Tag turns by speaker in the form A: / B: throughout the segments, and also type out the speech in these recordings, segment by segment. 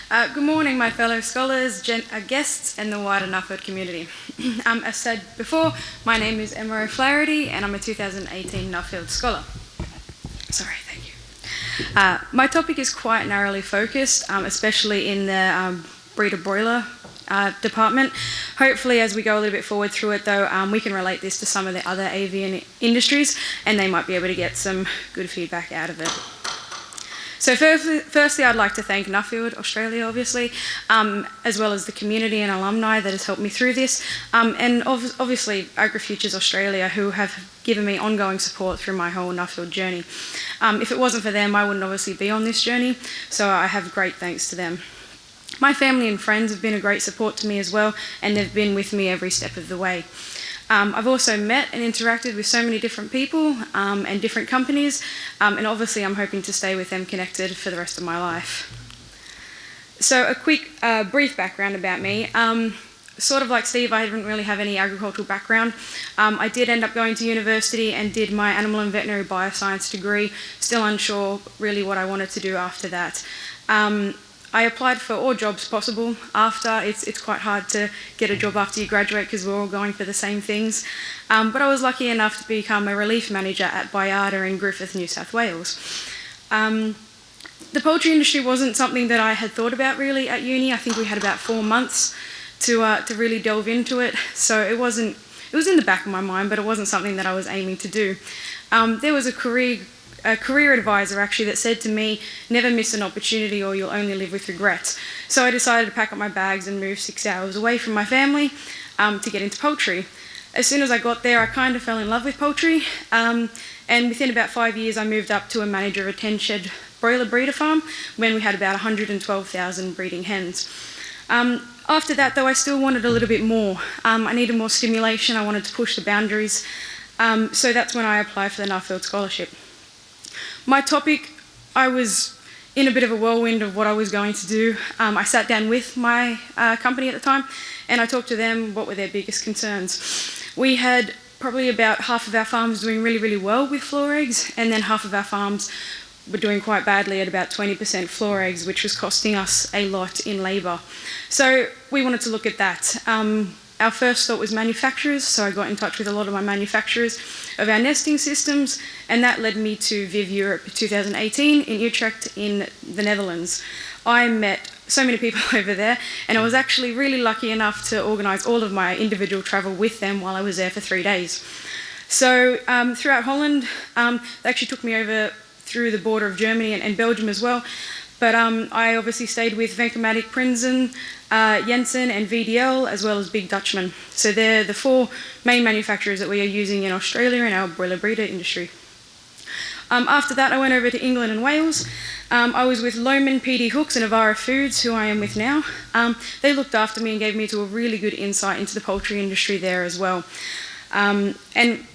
A: Good morning, my fellow scholars, guests, and the wider Nuffield community. As said before, my name is Emma O'Flaherty, and I'm a 2018 Nuffield Scholar. Sorry, thank you. My topic is quite narrowly focused, especially in the breeder-broiler department. Hopefully, as we go a little bit forward through it, though, we can relate this to some of the other avian industries, and they might be able to get some good feedback out of it. So firstly, I'd like to thank Nuffield Australia, obviously, as well as the community and alumni that has helped me through this, and obviously AgriFutures Australia, who have given me ongoing support through my whole Nuffield journey. If it wasn't for them, I wouldn't obviously be on this journey, so I have great thanks to them. My family and friends have been a great support to me as well, and they've been with me every step of the way. I've also met and interacted with so many different people and different companies, and obviously I'm hoping to stay with them connected for the rest of my life. So a quick brief background about me. Sort of like Steve, I didn't really have any agricultural background. I did end up going to university and did my animal and veterinary bioscience degree, still unsure really what I wanted to do after that. I applied for all jobs possible after. It's quite hard to get a job after you graduate because we're all going for the same things. But I was lucky enough to become a relief manager at Bayarda in Griffith, New South Wales. The poultry industry wasn't something that I had thought about really at uni. I think we had about 4 months to really delve into it. So it was in the back of my mind, but it wasn't something that I was aiming to do. There was a career advisor actually that said to me, never miss an opportunity or you'll only live with regrets. So I decided to pack up my bags and move 6 hours away from my family to get into poultry. As soon as I got there, I kind of fell in love with poultry, and within about 5 years I moved up to a manager of a 10-shed broiler breeder farm when we had about 112,000 breeding hens. After that though, I still wanted a little bit more. I needed more stimulation, I wanted to push the boundaries, so that's when I applied for the Nuffield Scholarship. My topic, I was in a bit of a whirlwind of what I was going to do. I sat down with my company at the time and I talked to them what were their biggest concerns. We had probably about half of our farms doing really, really well with floor eggs, and then half of our farms were doing quite badly at about 20% floor eggs, which was costing us a lot in labour. So we wanted to look at that. Our first thought was manufacturers, so I got in touch with a lot of my manufacturers of our nesting systems, and that led me to Viv Europe 2018 in Utrecht in the Netherlands. I met so many people over there, and I was actually really lucky enough to organise all of my individual travel with them while I was there for 3 days. So throughout Holland, they actually took me over through the border of Germany and Belgium as well. But I obviously stayed with Venkomatic, Prinsen, Jensen and VDL, as well as Big Dutchman. So they're the 4 main manufacturers that we are using in Australia in our broiler breeder industry. After that, I went over to England and Wales. I was with Lohmann, PD Hooks and Avara Foods, who I am with now. They looked after me and gave me a really good insight into the poultry industry there as well. And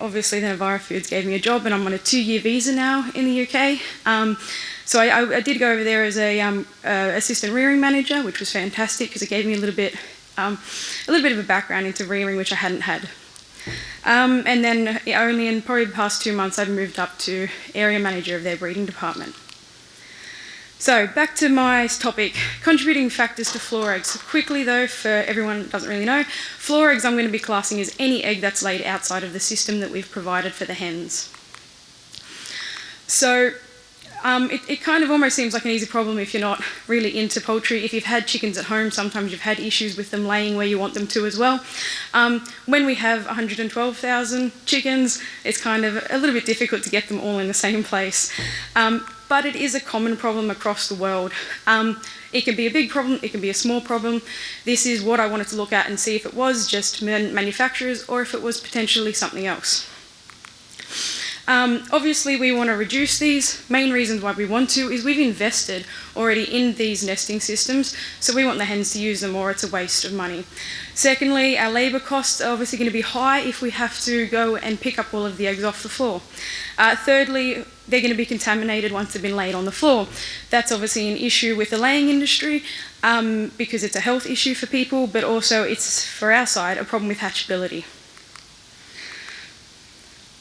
A: obviously then Avara Foods gave me a job, and I'm on a 2-year visa now in the UK. So I did go over there as a assistant rearing manager, which was fantastic because it gave me a little bit of a background into rearing, which I hadn't had. And then only in probably the past 2 months, I've moved up to area manager of their breeding department. So back to my topic, contributing factors to floor eggs. Quickly though, for everyone who doesn't really know, floor eggs I'm going to be classing as any egg that's laid outside of the system that we've provided for the hens. So it kind of almost seems like an easy problem if you're not really into poultry. If you've had chickens at home, sometimes you've had issues with them laying where you want them to as well. When we have 112,000 chickens, it's kind of a little bit difficult to get them all in the same place. But it is a common problem across the world. It can be a big problem, it can be a small problem. This is what I wanted to look at and see if it was just manufacturers or if it was potentially something else. Obviously we want to reduce these. Main reasons why we want to is we've invested already in these nesting systems, so we want the hens to use them or it's a waste of money. Secondly, our labour costs are obviously going to be high if we have to go and pick up all of the eggs off the floor. Thirdly, they're going to be contaminated once they've been laid on the floor. That's obviously an issue with the laying industry because it's a health issue for people, but also it's, for our side, a problem with hatchability.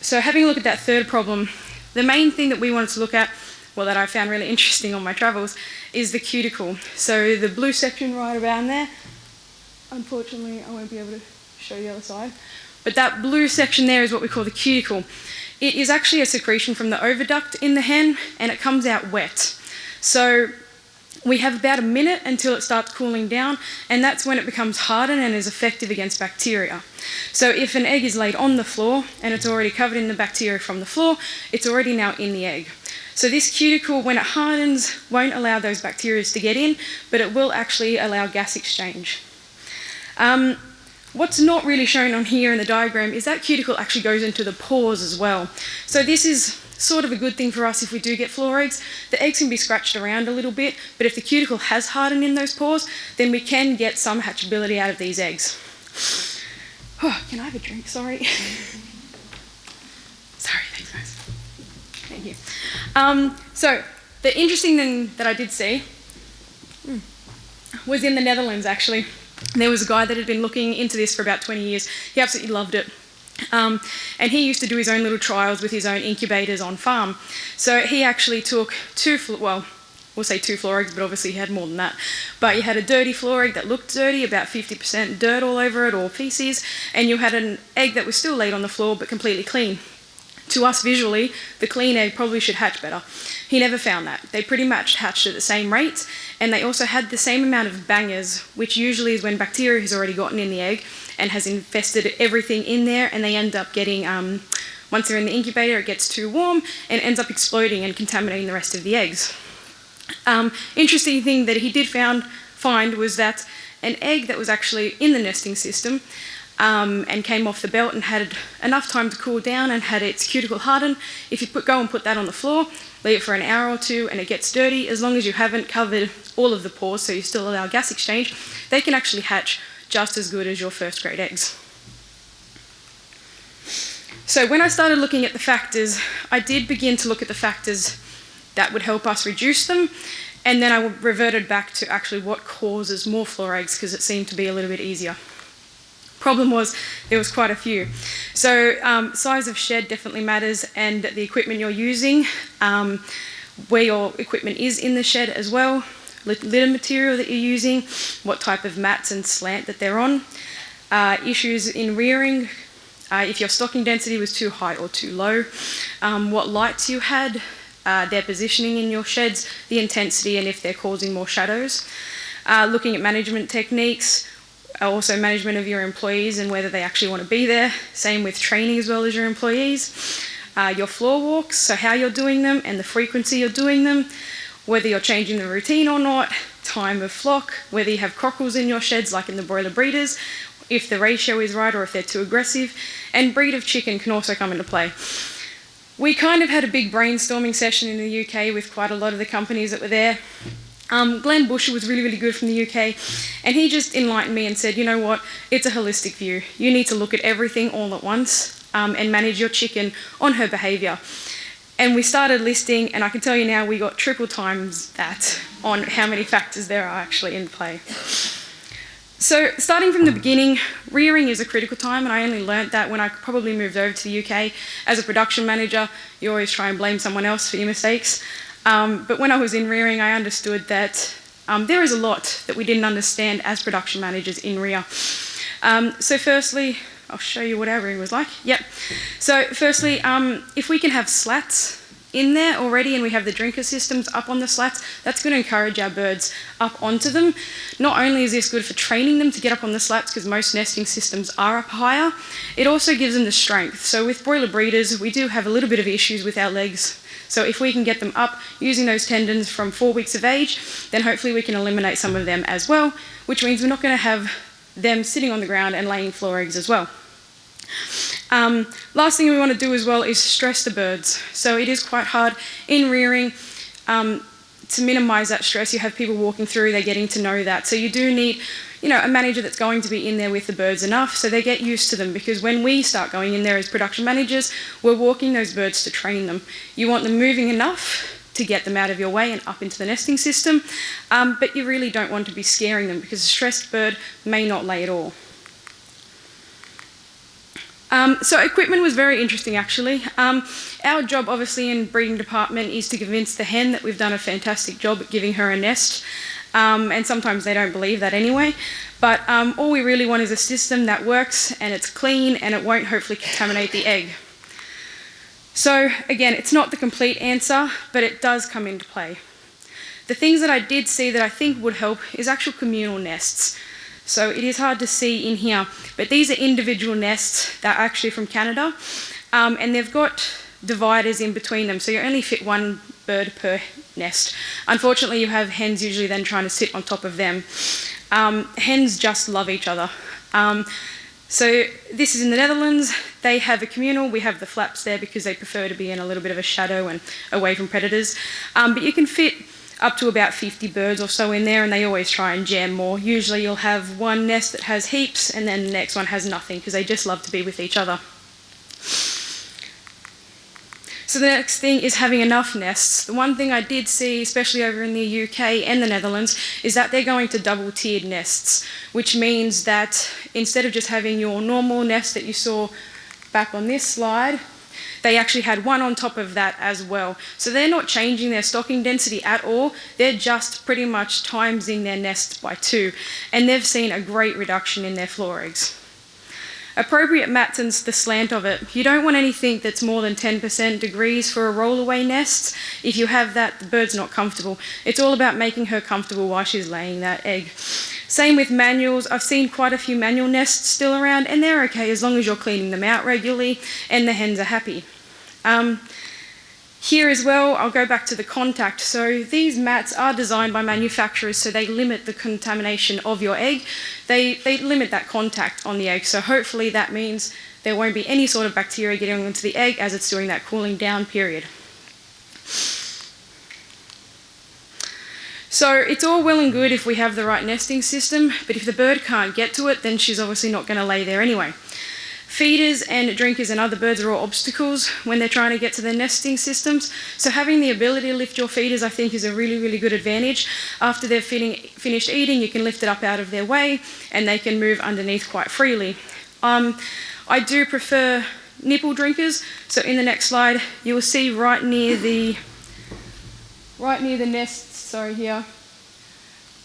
A: So having a look at that third problem, the main thing that we wanted to look at well, that I found really interesting on my travels, is the cuticle. So the blue section right around there, unfortunately I won't be able to show the other side, but that blue section there is what we call the cuticle. It is actually a secretion from the oviduct in the hen, and it comes out wet. So we have about a minute until it starts cooling down, and that's when it becomes hardened and is effective against bacteria. So if an egg is laid on the floor and it's already covered in the bacteria from the floor, it's already now in the egg. So this cuticle, when it hardens, won't allow those bacteria to get in, but it will actually allow gas exchange. What's not really shown on here in the diagram is that cuticle actually goes into the pores as well. So this is sort of a good thing for us if we do get floor eggs. The eggs can be scratched around a little bit, but if the cuticle has hardened in those pores, then we can get some hatchability out of these eggs. Oh, can I have a drink? Sorry. Sorry, thanks guys. Thank you. So the interesting thing that I did see was in the Netherlands actually. There was a guy that had been looking into this for about 20 years. He absolutely loved it. And he used to do his own little trials with his own incubators on farm. So he actually took we'll say two floor eggs, but obviously he had more than that. But you had a dirty floor egg that looked dirty, about 50% dirt all over it, or feces, and you had an egg that was still laid on the floor but completely clean. To us visually, the clean egg probably should hatch better. He never found that. They pretty much hatched at the same rate, and they also had the same amount of bangers, which usually is when bacteria has already gotten in the egg and has infested everything in there, and they end up getting, once they're in the incubator, it gets too warm and ends up exploding and contaminating the rest of the eggs. Interesting thing that he did find was that an egg that was actually in the nesting system and came off the belt and had enough time to cool down and had its cuticle harden, if you go and put that on the floor, leave it for an hour or two and it gets dirty, as long as you haven't covered all of the pores so you still allow gas exchange, they can actually hatch just as good as your first grade eggs. So when I started looking at the factors, I did begin to look at the factors that would help us reduce them, and then I reverted back to actually what causes more floor eggs, because it seemed to be a little bit easier. Problem was, there was quite a few. So size of shed definitely matters, and the equipment you're using, where your equipment is in the shed as well, litter material that you're using, what type of mats and slant that they're on, issues in rearing, if your stocking density was too high or too low, what lights you had, their positioning in your sheds, the intensity, and if they're causing more shadows. Looking at management techniques, also management of your employees and whether they actually want to be there. Same with training as well as your employees. Your floor walks, so how you're doing them and the frequency you're doing them, whether you're changing the routine or not, time of flock, whether you have cockles in your sheds like in the broiler breeders, if the ratio is right or if they're too aggressive, and breed of chicken can also come into play. We kind of had a big brainstorming session in the UK with quite a lot of the companies that were there. Glenn Busher was really, really good from the UK, and he just enlightened me and said, you know what, it's a holistic view. You need to look at everything all at once and manage your chicken on her behaviour. And we started listing, and I can tell you now we got triple times that on how many factors there are actually in play. So starting from the beginning, rearing is a critical time, and I only learnt that when I probably moved over to the UK. As a production manager, you always try and blame someone else for your mistakes. But when I was in rearing, I understood that there is a lot that we didn't understand as production managers in rear. So firstly, I'll show you what our rearing was like. Yep. So firstly, if we can have slats in there already and we have the drinker systems up on the slats, that's going to encourage our birds up onto them. Not only is this good for training them to get up on the slats, because most nesting systems are up higher, it also gives them the strength. So with broiler breeders, we do have a little bit of issues with our legs. So if we can get them up using those tendons from 4 weeks of age, then hopefully we can eliminate some of them as well, which means we're not going to have them sitting on the ground and laying floor eggs as well. Last thing we want to do as well is stress the birds. So it is quite hard in rearing to minimise that stress. You have people walking through, they're getting to know that. So you do need, a manager that's going to be in there with the birds enough so they get used to them, because when we start going in there as production managers, we're walking those birds to train them. You want them moving enough to get them out of your way and up into the nesting system, but you really don't want to be scaring them, because a stressed bird may not lay at all. So equipment was very interesting actually. Our job obviously in breeding department is to convince the hen that we've done a fantastic job at giving her a nest, and sometimes they don't believe that anyway, but all we really want is a system that works and it's clean and it won't hopefully contaminate the egg. So again, it's not the complete answer, but it does come into play. The things that I did see that I think would help is actual communal nests. So it is hard to see in here, but these are individual nests that are actually from Canada, and they've got dividers in between them, so you only fit one bird per nest. Unfortunately, you have hens usually then trying to sit on top of them. Hens just love each other. So this is in the Netherlands. They have a communal. We have the flaps there because they prefer to be in a little bit of a shadow and away from predators. But you can fit up to about 50 birds or so in there, and they always try and jam more. Usually you'll have one nest that has heaps and then the next one has nothing because they just love to be with each other. So the next thing is having enough nests. The one thing I did see, especially over in the UK and the Netherlands, is that they're going to double-tiered nests, which means that instead of just having your normal nest that you saw back on this slide, they actually had one on top of that as well. So they're not changing their stocking density at all, they're just pretty much timesing their nests by 2, and they've seen a great reduction in their floor eggs. Appropriate mats and the slant of it. You don't want anything that's more than 10% degrees for a rollaway nest. If you have that, the bird's not comfortable. It's all about making her comfortable while she's laying that egg. Same with manuals. I've seen quite a few manual nests still around, and they're okay as long as you're cleaning them out regularly and the hens are happy. Here as well, I'll go back to the contact. So these mats are designed by manufacturers so they limit the contamination of your egg. They limit that contact on the egg. So hopefully that means there won't be any sort of bacteria getting into the egg as it's doing that cooling down period. So it's all well and good if we have the right nesting system, but if the bird can't get to it, then she's obviously not going to lay there anyway. Feeders and drinkers and other birds are all obstacles when they're trying to get to their nesting systems. So having the ability to lift your feeders, I think, is a really, really good advantage. After they've finished eating, you can lift it up out of their way and they can move underneath quite freely. I do prefer nipple drinkers. So in the next slide, you will see right near the nests, here,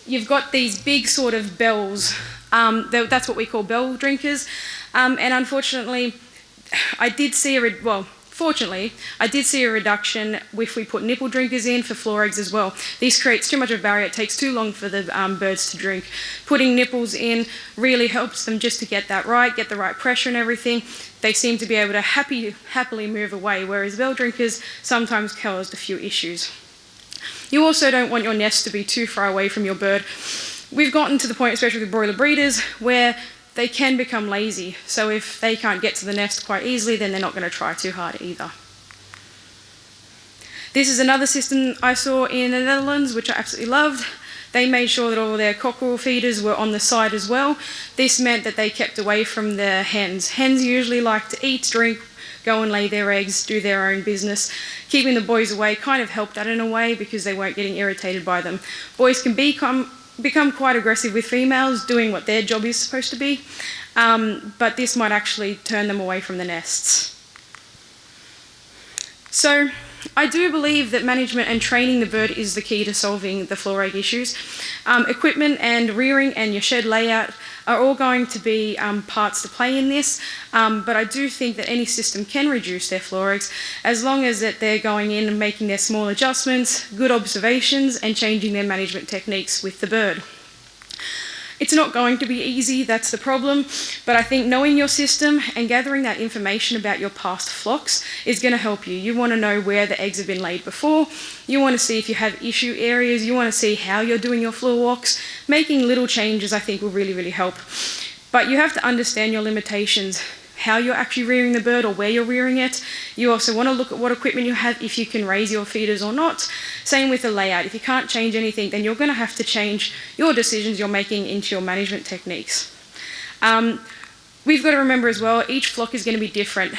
A: you've got these big sort of bells. That's what we call bell drinkers. And unfortunately, fortunately, I did see a reduction if we put nipple drinkers in for floor eggs as well. This creates too much of a barrier. It takes too long for the birds to drink. Putting nipples in really helps them just to get that right, get the right pressure and everything. They seem to be able to happily move away, whereas bell drinkers sometimes caused a few issues. You also don't want your nest to be too far away from your bird. We've gotten to the point, especially with broiler breeders, where they can become lazy. So if they can't get to the nest quite easily, then they're not going to try too hard either. This is another system I saw in the Netherlands, which I absolutely loved. They made sure that all their cockerel feeders were on the side as well. This meant that they kept away from the hens. Hens usually like to eat, drink, go and lay their eggs, do their own business. Keeping the boys away kind of helped that in a way because they weren't getting irritated by them. Boys can become quite aggressive with females, doing what their job is supposed to be, but this might actually turn them away from the nests. So I do believe that management and training the bird is the key to solving the floor egg issues. Equipment and rearing and your shed layout are all going to be parts to play in this, but I do think that any system can reduce their floor eggs as long as that they're going in and making their small adjustments, good observations, and changing their management techniques with the bird. It's not going to be easy, that's the problem, but I think knowing your system and gathering that information about your past flocks is going to help you. You want to know where the eggs have been laid before, you want to see if you have issue areas, you want to see how you're doing your floor walks. Making little changes I think will really, really help. But you have to understand your limitations, how you're actually rearing the bird or where you're rearing it. You also want to look at what equipment you have, if you can raise your feeders or not. Same with the layout. If you can't change anything, then you're going to have to change your decisions you're making into your management techniques. We've got to remember as well, each flock is going to be different.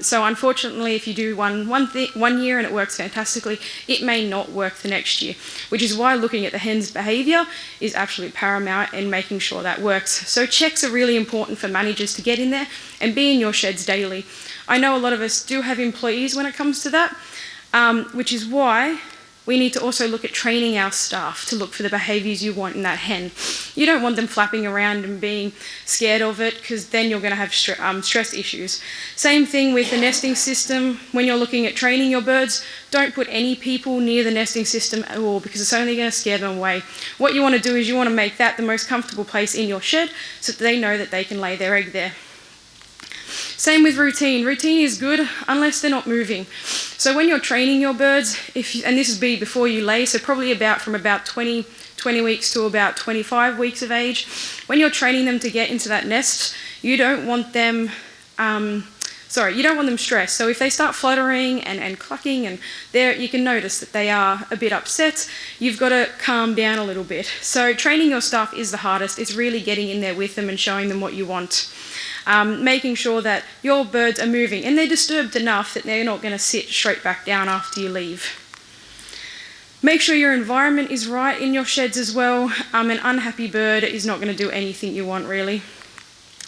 A: So unfortunately, if you do one year and it works fantastically, it may not work the next year, which is why looking at the hen's behaviour is absolutely paramount in making sure that works. So checks are really important for managers to get in there and be in your sheds daily. I know a lot of us do have employees when it comes to that, which is why we need to also look at training our staff to look for the behaviours you want in that hen. You don't want them flapping around and being scared of it, because then you're going to have stress issues. Same thing with the nesting system. When you're looking at training your birds, don't put any people near the nesting system at all, because it's only going to scare them away. What you want to do is you want to make that the most comfortable place in your shed so that they know that they can lay their egg there. Same with routine. Routine is good unless they're not moving. So when you're training your birds, and this would be before you lay, so probably from about 20 weeks to about 25 weeks of age, when you're training them to get into that nest, you don't want them stressed. So if they start fluttering and clucking, and you can notice that they are a bit upset, you've got to calm down a little bit. So training your staff is the hardest. It's really getting in there with them and showing them what you want. Making sure that your birds are moving and they're disturbed enough that they're not going to sit straight back down after you leave. Make sure your environment is right in your sheds as well. An unhappy bird is not going to do anything you want, really.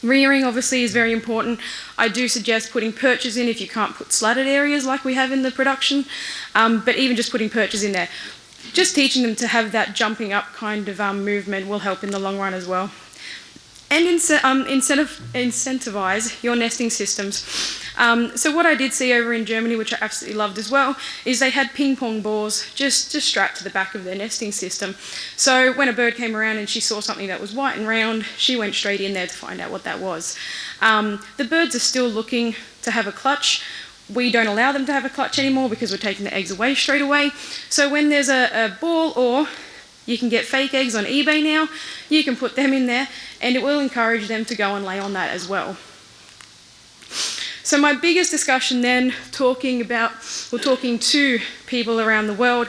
A: Rearing obviously is very important. I do suggest putting perches in if you can't put slatted areas like we have in the production, but even just putting perches in there. Just teaching them to have that jumping up kind of movement will help in the long run as well. And incentivise your nesting systems. So what I did see over in Germany, which I absolutely loved as well, is they had ping pong balls just strapped to the back of their nesting system. So when a bird came around and she saw something that was white and round, she went straight in there to find out what that was. The birds are still looking to have a clutch. We don't allow them to have a clutch anymore because we're taking the eggs away straight away. So when there's a ball, or you can get fake eggs on eBay now, you can put them in there and it will encourage them to go and lay on that as well. So my biggest discussion then, talking to people around the world,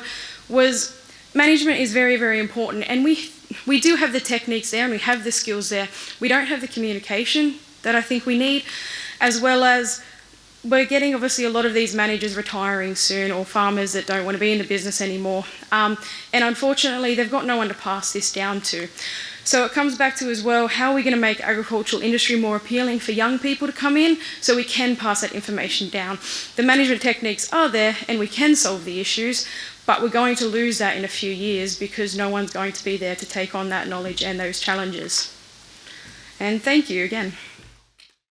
A: was management is very, very important, and we do have the techniques there and we have the skills there. We don't have the communication that I think we need, as well as we're getting obviously a lot of these managers retiring soon, or farmers that don't want to be in the business anymore. And unfortunately, they've got no one to pass this down to. So it comes back to as well, how are we going to make agricultural industry more appealing for young people to come in so we can pass that information down. The management techniques are there and we can solve the issues, but we're going to lose that in a few years because no one's going to be there to take on that knowledge and those challenges. And thank you again.